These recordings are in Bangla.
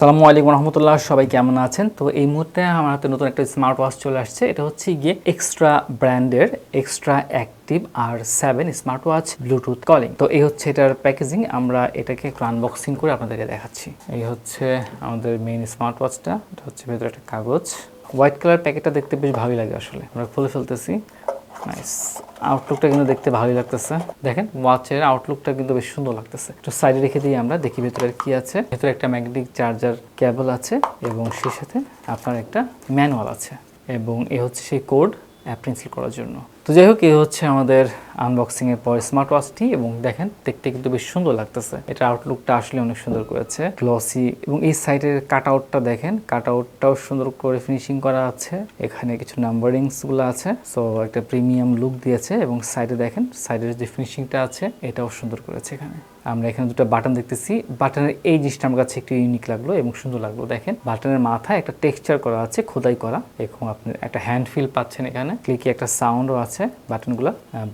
আসসালামু আলাইকুম রহমতুল্লাহ, সবাই কেমন আছেন? তো এই মুহূর্তে আমার হাতে নতুন একটা স্মার্ট ওয়াচ চলে আসছে। এটা হচ্ছে গিয়ে এক্সট্রা ব্র্যান্ডের extra active R7 smart watch Bluetooth calling. তো এই হচ্ছে এটার প্যাকেজিং। আমরা এটাকে একটু আনবক্সিং করে আপনাদেরকে দেখাচ্ছি। এই হচ্ছে আমাদের মেইন স্মার্ট ওয়াচটা। এটা হচ্ছে ভেতরে একটা কাগজ, হোয়াইট কালার প্যাকেটটা দেখতে বেশ ভালোই লাগে। আসলে আমরা খুলে ফেলতেছি। নাইস, আউটলুকটা কিন্তু দেখতে ভালোই লাগতেছে। দেখেন ওয়াচের আউটলুকটা কিন্তু বেশ সুন্দর লাগতেছে। একটু সাইডে রেখে দিই, আমরা দেখি ভেতরে কি আছে। ভেতরে একটা ম্যাগনেটিক চার্জার কেবল আছে এবং সেই সাথে আপনার একটা ম্যানুয়াল আছে এবং এ হচ্ছে সেই কোড অ্যাপ ইনস্টল করার জন্য। তো যাই হোক, এই হচ্ছে আমাদের আনবক্সিং এর পর স্মার্ট ওয়াচটি এবং দেখেন দেখতে কিন্তু বেশ সুন্দর লাগতেছে। এটা আউটলুকটা আসলে অনেক সুন্দর করেছে, গ্লসি। এবং এই সাইডের কাট আউটটা দেখেন, কাট আউটটাও সুন্দর করে ফিনিশিং করা আছে। এখানে কিছু নাম্বারিংস গুলো আছে, সো একটা প্রিমিয়াম লুক দিয়েছে। এবং সাইডে দেখেন, সাইডের যে ফিনিশিংটা আছে এটাও সুন্দর করেছে। এখানে আমরা এখানে দুটো বাটন দেখতেছি। বাটনের এই জিনিসটা আমার কাছে একটু ইউনিক লাগলো এবং সুন্দর লাগলো। দেখেন বাটনের মাথায় একটা টেক্সচার করা আছে, খোদাই করা, এবং আপনি একটা হ্যান্ড ফিল পাচ্ছেন। এখানে ক্লিকে একটা সাউন্ডও আছে।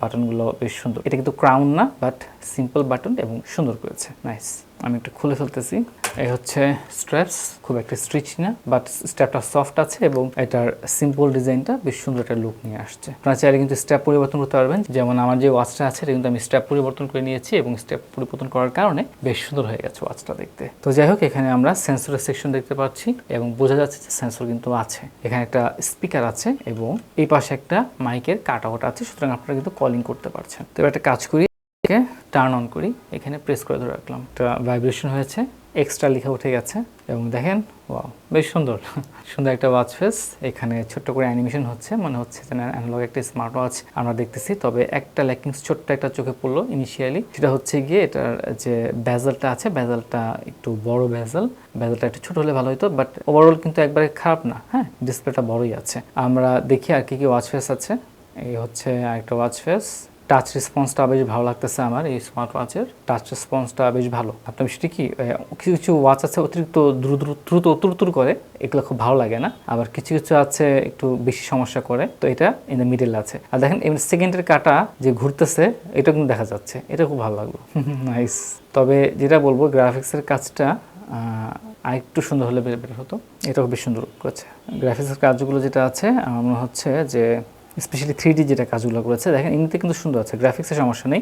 বাটনগুলো বেশ সুন্দর। এটা কিন্তু ক্রাউন না, বাট সিম্পল বাটন এবং সুন্দর করেছে। নাইস। আমি একটু খুলে ফেলতেছি। এই হচ্ছে স্ট্র্যাপস, খুব একটা স্ট্রিচ না, বাট স্ট্র্যাপটা সফট আছে এবং এটার সিম্পল ডিজাইনটা বেশ সুন্দর একটা লুক নিয়ে আসছে। আপনারা চাইলে কিন্তু স্ট্র্যাপ পরিবর্তন করতে পারবেন। যেমন আমার যে ওয়াচটা আছে এটা কিন্তু আমি স্ট্র্যাপ পরিবর্তন করে নিয়েছি এবং স্ট্র্যাপ পরিবর্তন করার কারণে বেশ সুন্দর হয়ে গেছে ওয়াচটা দেখতে। তো যাই হোক, এখানে আমরা সেন্সরের সেকশন দেখতে পাচ্ছি এবং বোঝা যাচ্ছে যে সেন্সর কিন্তু আছে। এখানে একটা স্পিকার আছে এবং এই পাশে একটা মাইকের কাট আউট আছে, সুতরাং আপনারা কিন্তু কলিং করতে পারছেন। তো এবার একটা কাজ করি, টার্ন অন করি, এখানে প্রেস করে ধরে রাখলাম, একটা ভাইব্রেশন হয়েছে, এক্সট্রা লেখা উঠে গেছে এবং দেখেন ওয়াও, বেশ সুন্দর সুন্দর একটা ওয়াচ ফেস। এখানে ছোট্ট করে অ্যানিমেশন হচ্ছে, মনে হচ্ছে যেন অ্যানালগ একটা স্মার্ট ওয়াচ আমরা দেখতেছি। তবে একটা ল্যাকিংস ছোট্ট একটা চোখে পড়লো ইনিশিয়ালি, সেটা হচ্ছে গিয়ে এটার যে বেজেলটা আছে, বেজেলটা একটু বড় বেজেলটা একটু ছোট হলে ভালো হতো, বাট ওভারঅল কিন্তু একবারে খারাপ না। হ্যাঁ, ডিসপ্লেটা বড়ই আছে। আমরা দেখি আর কি ওয়াচ ফেস আছে। এই হচ্ছে আরেকটা ওয়াচ ফেস। টাচ রেসপন্সটা বেশ ভালো লাগতেছে আমার এই স্মার্ট ওয়াচের। টাচ রেসপন্সটা বেশ ভালো। আপনার বিষয়টি কি, কিছু কিছু ওয়াচ আছে অতিরিক্ত দ্রুত করে, এগুলো খুব ভালো লাগে না। আবার কিছু কিছু আছে একটু বেশি সমস্যা করে, তো এটা ইন দ্য মিডল আছে। আর দেখেন এমনি সেকেন্ডের কাটা যে ঘুরতেছে, এটা কিন্তু দেখা যাচ্ছে, এটা খুব ভালো লাগলো। নাইস। তবে যেটা বলবো, গ্রাফিক্সের কাজটা আরেকটু সুন্দর হলে বের হতো। এটাও বেশ সুন্দর করেছে। গ্রাফিক্সের কাজগুলো যেটা আছে আমার মনে হচ্ছে যে স্পেশালি 3D যেটা কাজগুলো করেছে, দেখেন এমনিতে কিন্তু সুন্দর আছে, গ্রাফিক্সের সমস্যা নেই,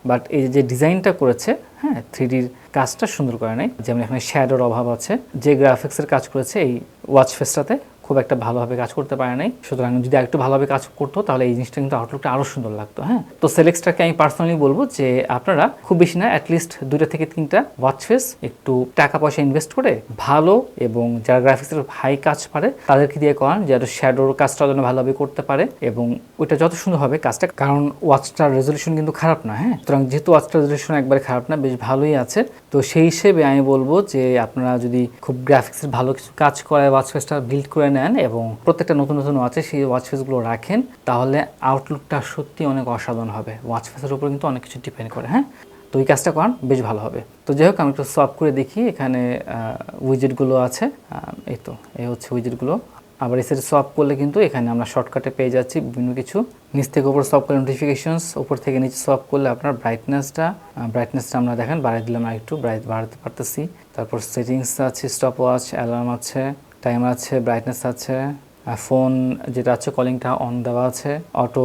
বাট এই যে ডিজাইনটা করেছে, হ্যাঁ 3Dর কাজটা সুন্দর করে নাই। যেমন এখানে শ্যাডোর অভাব আছে। যে গ্রাফিক্সের কাজ করেছে এই ওয়াচ ফেসটাতে খুব একটা ভালোভাবে কাজ করতে পারে নাই। সুতরাং যদি একটু ভালোভাবে কাজ করতো তাহলে এই জিনিসটা কিন্তু আউটলুকটা আরও সুন্দর লাগতো। হ্যাঁ, তো সেলেক্সটাকে আমি পার্সোনালি বলবো যে আপনারা খুব বেশি না, অ্যাটলিস্ট 2টা থেকে 3টা ওয়াচ ফেস একটু টাকা পয়সা ইনভেস্ট করে ভালো এবং যারা গ্রাফিক্সের হাই কাজ পারে তাদেরকে দিয়ে করান, যারা শ্যাডোর কাজটা যেন ভালোভাবে করতে পারে এবং ওইটা যত সুন্দর হবে কাজটা। কারণ ওয়াচটার রেজলিউশন কিন্তু খারাপ না। হ্যাঁ, সুতরাং যেহেতু ওয়াচটার রেজলিউশন একবারে খারাপ না, বেশ ভালোই আছে, তো সেই হিসেবে আমি বলবো যে আপনারা যদি খুব গ্রাফিক্সের ভালো কিছু কাজ করে ওয়াচ ফেসটা বিল্ড করে নেন এবং প্রত্যেকটা নতুন আছে সেই ওয়াচ ফেসগুলো রাখেন, তাহলে আউটলুকটা সত্যি অনেক অসাধারণ হবে। ওয়াচ ফেসের উপর কিন্তু অনেক কিছু ডিপেন্ড করে। হ্যাঁ, তো এই কাজটা করান, বেশ ভালো হবে। তো যাই হোক, আমি একটু সফট করে দেখি। এখানে উইজেটগুলো আছে, এই তো এই হচ্ছে উইজেটগুলো। আবার এই সাইডে সোয়াপ করলে কিন্তু এখানে আমরা শর্টকাটে পেয়ে যাচ্ছি বিভিন্ন কিছু। নিচ থেকে উপর সোয়াপ করলে নোটিফিকেশনস, উপর থেকে নিচে সোয়াপ করলে আপনার ব্রাইটনেসটা আমরা দেখেন বাড়িয়ে দিলাম, আর একটু বাড়াতে পারতেছি। তারপর সেটিংস আছে, স্টপ ওয়াচ, অ্যালার্ম আছে, টাইমার আছে, ব্রাইটনেস আছে, ফোন যেটা আছে কলিংটা অন দেওয়া আছে, অটো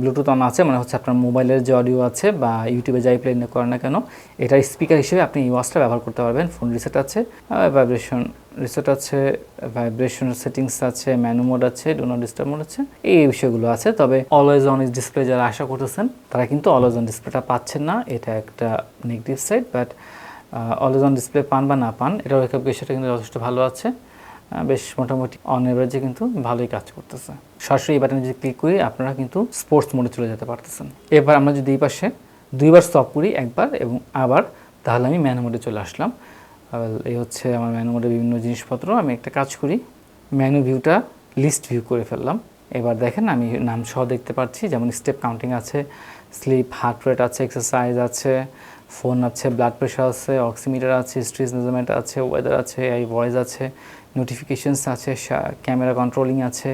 ব্লুটুথ অন আছে, মানে হচ্ছে আপনার মোবাইলের যে অডিও আছে বা ইউটিউবে যাই প্লে করেন না কেন, এটার স্পিকার হিসেবে আপনি এই ওয়াচটা ব্যবহার করতে পারবেন। ফোন রিসেট আছে, ভাইব্রেশন রিসেট আছে, ভাইব্রেশন সেটিংস আছে, মেনু মোড আছে, ডু নট ডিস্টার্ব মোড আছে, এই বিষয়গুলো আছে। তবে অলওয়েজ অন ডিসপ্লে যারা আশা করতেছেন তারা কিন্তু অলওয়েজ অন ডিসপ্লেটা পাচ্ছেন না, এটা একটা negative side. But always on display পান বা না পান, এটার বিষয়টা কিন্তু যথেষ্ট ভালো আছে। বেশ মোটামুটি অন এভারেজে কিন্তু ভালোই কাজ করতেছে। সরাসরি এই বাটনে যদি ক্লিক করি আপনারা কিন্তু স্পোর্টস মোডে চলে যেতে পারতেছেন। এবার আমরা যদি এই পাশে 2বার স্টপ করি, একবার এবং আবার, তাহলে আমি ম্যানু মোডে চলে আসলাম। এই হচ্ছে আমার ম্যানু মোডে বিভিন্ন জিনিসপত্র। আমি একটা কাজ করি, ম্যানু ভিউটা লিস্ট ভিউ করে ফেললাম। এবার দেখেন আমি নাম সহ দেখতে পাচ্ছি, যেমন স্টেপ কাউন্টিং আছে, স্লিপ, হার্ট রেট আছে, এক্সারসাইজ আছে, ফোন আছে, ব্লাড প্রেশার আছে, অক্সিমিটার আছে, স্ট্রেস মেজারমেন্ট আছে, ওয়েদার আছে, এই ভয়েস আছে, নোটিফিকেশনস আছে, ক্যামেরা কন্ট্রোলিং আছে,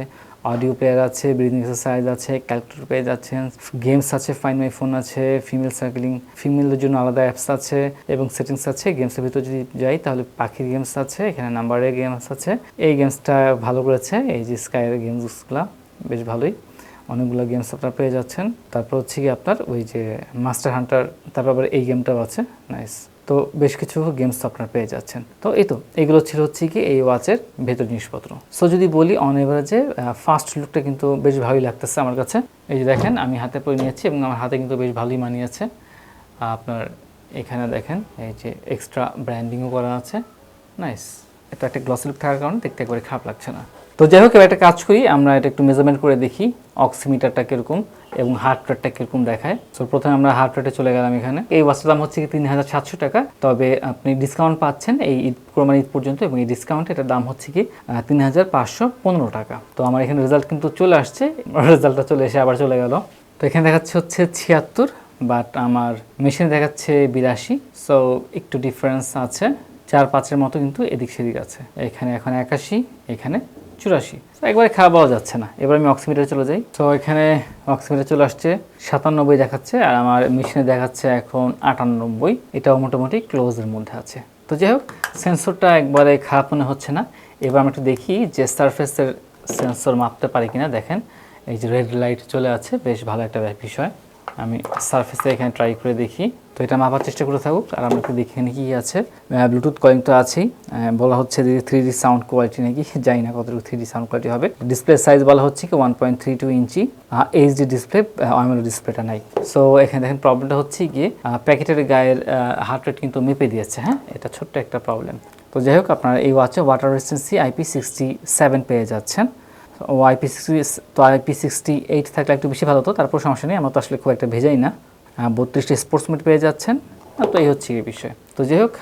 অডিও প্লেয়ার আছে, ব্রিদিং এক্সারসাইজ আছে, ক্যালকুলেটর পেয়ে যাচ্ছেন, গেমস আছে, ফাইন্ড মাই ফোন আছে, ফিমেল সার্কেলিং, ফিমেলদের জন্য আলাদা অ্যাপস আছে এবং সেটিংস আছে। গেমসের ভিতরে যদি যাই তাহলে পাখির গেমস আছে, এখানে নাম্বারের গেমস আছে। এই গেমসটা ভালো করেছে, এই যে স্কাইয়ের গেমসগুলো বেশ ভালোই, অনেকগুলো গেমস আপনারা পেয়ে যাচ্ছেন। তারপর হচ্ছে কি আপনার ওই যে মাস্টার হান্টার, তারপর আবার এই গেমটাও আছে, নাইস। তো বেশ কিছু গেমস আপনারা পেয়ে যাচ্ছেন। তো এই তো এগুলো ছিল হচ্ছে কি এই ওয়াচের ভেতর জিনিসপত্র। সো যদি বলি অন এভারেজে ফার্স্ট লুকটা কিন্তু বেশ ভালোই লাগতেছে আমার কাছে। এই যে দেখেন আমি হাতে পরে নিয়েছি এবং আমার হাতে কিন্তু বেশ ভালোই মানিয়েছে। আপনার এখানে দেখেন এই যে এক্সট্রা ব্র্যান্ডিংও করা আছে, নাইস। এটা একটা গ্লসি লুক থাকার কারণে দেখতে একবারে খারাপ লাগছে না। তো যাই হোক, এবার একটা কাজ করি, আমরা এটা একটু মেজারমেন্ট করে দেখি অক্সিমিটারটা কীরকম এবং হার্ট রেটটা কীরকম দেখায়। সো প্রথমে আমরা হার্ট রেটে চলে গেলাম। এখানে এই ওয়াচটার দাম হচ্ছে কি 3700 টাকা, তবে আপনি ডিসকাউন্ট পাচ্ছেন এই কোরবানি ঈদ পর্যন্ত এবং এই ডিসকাউন্টে এটার দাম হচ্ছে কি 3515 টাকা। তো আমার এখানে রেজাল্ট কিন্তু চলে আসছে, রেজাল্টটা চলে এসে আবার চলে গেল। তো এখানে দেখাচ্ছে হচ্ছে 76, বাট আমার মেশিনে দেখাচ্ছে 82। সো একটু ডিফারেন্স আছে, 4-5-এর মতো কিন্তু এদিক সেদিক আছে। এখানে এখন 81, এখানে 84, একবারে খারাপ পাওয়া যাচ্ছে না। এবার আমি অক্সিমিটারে চলে যাই। তো এখানে অক্সিমিটার চলে আসছে 97 দেখাচ্ছে, আর আমার মেশিনে দেখাচ্ছে এখন 98। এটাও মোটামুটি ক্লোজের মধ্যে আছে। তো যাই হোক, সেন্সরটা একবারে খারাপ মনে হচ্ছে না। এবার আমি একটু দেখি যে সারফেসের সেন্সর মাপতে পারি কিনা। দেখেন এই যে রেড লাইট চলে আছে, বেশ ভালো একটা বিষয়। আমি সারফেসে এখানে ট্রাই করে দেখি। তো এটা মাপার চেষ্টা করে থাকুক, আর আমরা একটু দেখি এখানে কী আছে। ব্লুটুথ কলিং তো আছেই, বলা হচ্ছে যে 3D সাউন্ড কোয়ালিটি নাকি, জানি না কতটুকু 3D সাউন্ড কোয়ালিটি হবে। ডিসপ্লে সাইজ বলা হচ্ছে কি 1.32 ইঞ্চি, এইচডি ডিসপ্লে, AMOLED ডিসপ্লেটা নাই। সো এখানে দেখেন প্রবলেমটা হচ্ছে গিয়ে প্যাকেটের গায়ের হার্ট রেট কিন্তু মেপে দিয়েছে, হ্যাঁ, এটা ছোট্ট একটা প্রবলেম। তো যাই হোক, আপনারা এই ওয়াচে ওয়াটার রেজিস্ট্যান্সি IP67 পেয়ে যাচ্ছেন। ও IP68 থাকলে একটু বেশি ভালো হতো, তারপর সমস্যা নেই, আমরা তো আসলে খুব একটা ভেজাই না। 32টি স্পোর্টস মোড পেয়ে যাচ্ছেন। তো এই হচ্ছে এই বিষয়। তো যাই হোক,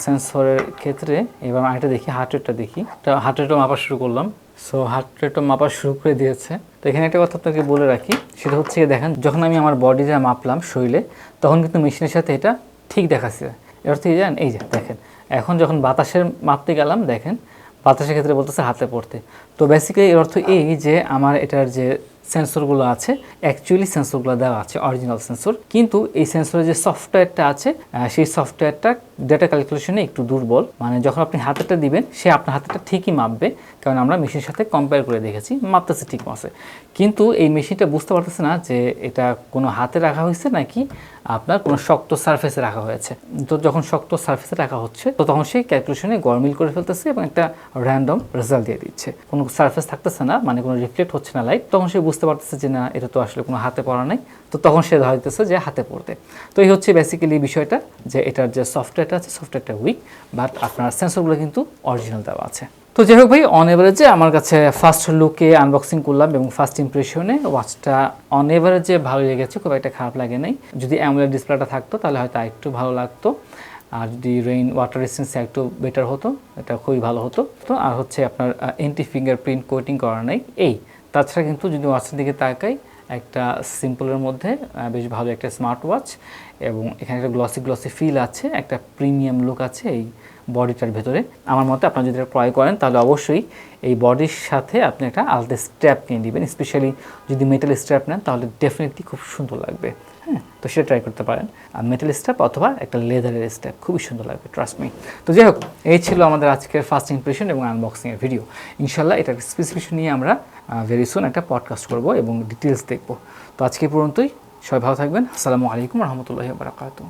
সেন্সরের ক্ষেত্রে এবার আরেকটা দেখি, হার্ট রেটটা দেখি। হার্ট রেটও মাপা শুরু করলাম। সো হার্ট রেটও মাপা শুরু করে দিয়েছে। তো এখানে একটা কথা আপনাকে বলে রাখি, সেটা হচ্ছে দেখেন, যখন আমি আমার বডিটা মাপলাম শরীরে, তখন কিন্তু মেশিনের সাথে এটা ঠিক দেখাচ্ছে। এবার থেকে যান, এই যে দেখেন, এখন যখন বাতাসের মাপতে গেলাম, দেখেন বাতাসের ক্ষেত্রে বলতেছে হাতে পড়তে। তো বেসিক্যালি এর অর্থ এই যে আমার এটার যে সেন্সরগুলো আছে, অ্যাকচুয়ালি সেন্সরগুলো দেওয়া আছে অরিজিনাল সেন্সর, কিন্তু এই সেন্সরের যে সফটওয়্যারটা আছে, সেই সফটওয়্যারটা ডেটা ক্যালকুলেশনে একটু দুর্বল। মানে যখন আপনি হাতেরটা দিবেন, সে আপনার হাতেরটা ঠিকই মাপবে, কারণ আমরা মেশিনের সাথে কম্পেয়ার করে দেখেছি, মাপতেছে ঠিক আছে। কিন্তু এই মেশিনটা বুঝতে পারতেছে না যে এটা কোনো হাতে রাখা হয়েছে নাকি আপনার কোনো শক্ত সারফেসে রাখা হয়েছে। তো যখন শক্ত সারফেসে রাখা হচ্ছে, তো তখন সেই ক্যালকুলেশনে গরমিল করে ফেলতেছে এবং একটা র্যান্ডম রেজাল্ট দিয়ে দিচ্ছে। কোনো সারফেস থাকতেছে না, মানে কোনো রিফ্লেক্ট হচ্ছে না লাইট, তখন সে বুঝতে পারতেছে যে না, এটা তো আসলে কোনো হাতে পড়া নাই। তো তখন সে ধরতেছে যে হাতে পড়তে। তো এই হচ্ছে বেসিক্যালি বিষয়টা, যে এটার যে সফটওয়্যারটা আছে, সফটওয়্যারটা উইক, বাট আপনার সেন্সরগুলো কিন্তু অরিজিনাল দেওয়া আছে। তো যাই হোক ভাই, অন এভারেজে আমার কাছে ফার্স্ট লুকে আনবক্সিং করলাম এবং ফার্স্ট ইমপ্রেশনে ওয়াচটা অন এভারেজে ভালো লেগেছে, খুব একটা খারাপ লাগে নাই। যদি AMOLED ডিসপ্লেটা থাকতো তাহলে হয়তো একটু ভালো লাগতো, আর যদি রেইন ওয়াটার রেজিস্ট্যান্স একটু বেটার হতো, এটা খুবই ভালো হতো। তো আর হচ্ছে আপনার এন্টি ফিঙ্গারপ্রিন্ট কোটিং করা নাই এই। তাছাড়া কিন্তু যদি ওয়াচের দিকে তাকাই, একটা সিম্পলের মধ্যে বেশ ভালো একটা স্মার্ট ওয়াচ, এবং এখানে একটা গ্লসি ফিল আছে, একটা প্রিমিয়াম লুক আছে এই বডিটার ভেতরে। আমার মতে আপনারা যদি এটা ক্রয় করেন, তাহলে অবশ্যই এই বডির সাথে আপনি একটা আলাদা স্ট্র্যাপ নিয়ে নেবেন। স্পেশালি যদি মেটাল স্ট্র্যাপ নেন, তাহলে ডেফিনেটলি খুব সুন্দর লাগবে। হ্যাঁ, তো সেটা ট্রাই করতে পারেন। আর মেটাল স্ট্র্যাপ অথবা একটা লেদারের স্ট্র্যাপ খুবই সুন্দর লাগবে, ট্রাস্ট মি। তো যাই হোক, এই ছিল আমাদের আজকের ফার্স্ট ইমপ্রেশন এবং আনবক্সিংয়ের ভিডিও। ইনশাল্লাহ এটার স্পেসিফিকেশন নিয়ে আমরা ভেরি সুন একটা পডকাস্ট করব এবং ডিটেলস দেখব। তো আজকে পর্যন্তই, সবাই ভালো থাকবেন। আসসালামু আলাইকুম রহমতুল্লাহি ওয়া বারাকাতুহু।